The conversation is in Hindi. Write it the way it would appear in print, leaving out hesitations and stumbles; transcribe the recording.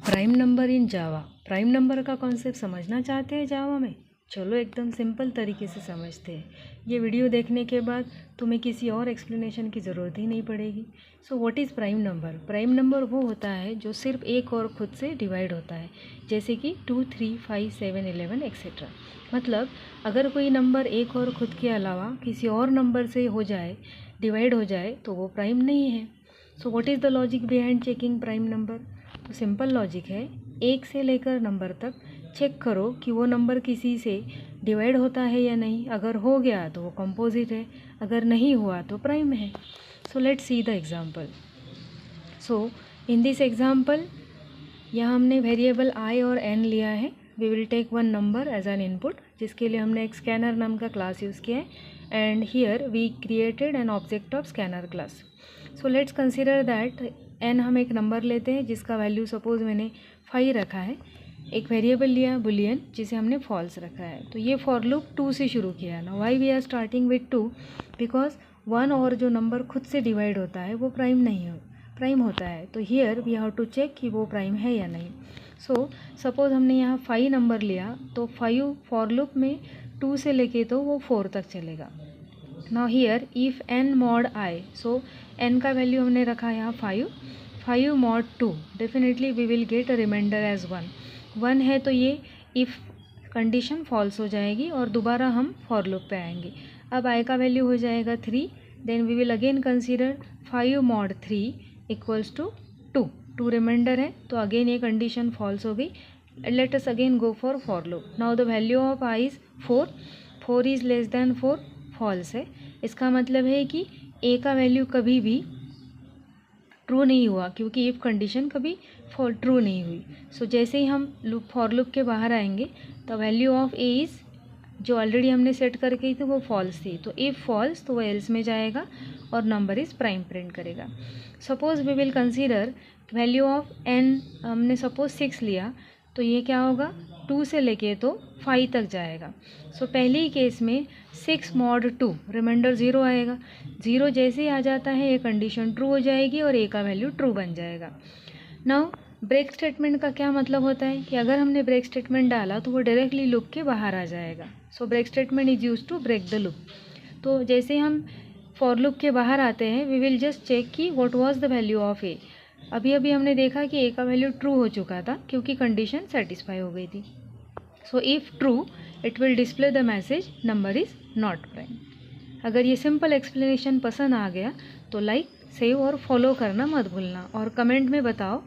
Prime number in Java. Prime number का कॉन्सेप्ट समझना चाहते हैं जावा में? चलो एकदम सिंपल तरीके से समझते हैं। ये वीडियो देखने के बाद तुम्हें किसी और एक्सप्लेनेशन की ज़रूरत ही नहीं पड़ेगी। So what is prime number? Prime number वो होता है जो सिर्फ एक और खुद से डिवाइड होता है, जैसे कि 2, 3, 5, 7, 11 एक्सेट्रा। मतलब अगर कोई नंबर एक और खुद के अलावा किसी और नंबर से हो जाए, डिवाइड हो जाए, तो वो प्राइम नहीं है। So what is the logic behind checking prime number? तो सिंपल लॉजिक है, एक से लेकर नंबर तक चेक करो कि वो नंबर किसी से डिवाइड होता है या नहीं। अगर हो गया तो वो कंपोजिट है, अगर नहीं हुआ तो प्राइम है। So let's see the example. So in this example यहाँ हमने वेरिएबल आई और एन लिया है। We will take one number as an input, जिसके लिए हमने एक स्कैनर नाम का क्लास यूज़ किया है, and here we created an object of scanner class. So let's consider that n हम एक नंबर लेते हैं जिसका वैल्यू सपोज मैंने 5 रखा है। एक वेरिएबल लिया बुलियन जिसे हमने फॉल्स रखा है। तो ये फॉर लूप 2 से शुरू किया ना। Why we are starting with 2? Because 1 और जो नंबर खुद से डिवाइड होता है वो प्राइम होता है। तो here we have to check कि वो प्राइम है या नहीं। सो सपोज हमने यहाँ 5 नंबर लिया, तो 5 फॉर लूप में 2 से लेके तो वो 4 तक चलेगा। Now here if n mod i, so n का वैल्यू हमने रखा यहाँ 5 mod 2, definitely we will get a remainder as 1 है। तो ये इफ़ कंडीशन फॉल्स हो जाएगी और दोबारा हम फॉर लूप पे आएंगे। अब i का वैल्यू हो जाएगा 3, then we will again consider 5 mod 3 equals to 2 remainder है, तो अगेन ये कंडीशन फॉल्स हो गई। Let us again go for loop. Now the value of i is 4 is less than 4, false है। इसका मतलब है कि a का वैल्यू कभी भी ट्रू नहीं हुआ, क्योंकि इफ़ कंडीशन कभी ट्रू नहीं हुई। सो जैसे ही हम फॉर लूप के बाहर आएंगे, तो वैल्यू ऑफ a इज़, जो ऑलरेडी हमने सेट करके थी, वो फॉल्स थी। तो इफ़ फॉल्स तो वो एल्स में जाएगा और नंबर इज़ प्राइम प्रिंट करेगा। Suppose we will consider value of n, हमने सपोज 6 लिया, तो ये क्या होगा, 2 से लेके तो 5 तक जाएगा। सो पहले ही केस में 6 mod 2 रिमाइंडर 0 आएगा। 0 जैसे ही आ जाता है ये कंडीशन ट्रू हो जाएगी और a का वैल्यू ट्रू बन जाएगा। नाउ ब्रेक स्टेटमेंट का क्या मतलब होता है कि अगर हमने ब्रेक स्टेटमेंट डाला तो वो डायरेक्टली लूप के बाहर आ जाएगा। So break statement is use to break the loop. तो जैसे हम फॉर लूप के बाहर आते हैं, वी विल जस्ट चेक कि what was the value of a। अभी हमने देखा कि a का वैल्यू ट्रू हो चुका था क्योंकि कंडीशन सेटिस्फाई हो गई थी। So if true it will display the message number is not prime. अगर ये सिंपल एक्सप्लेनेशन पसंद आ गया तो लाइक, सेव और फॉलो करना मत भूलना, और कमेंट में बताओ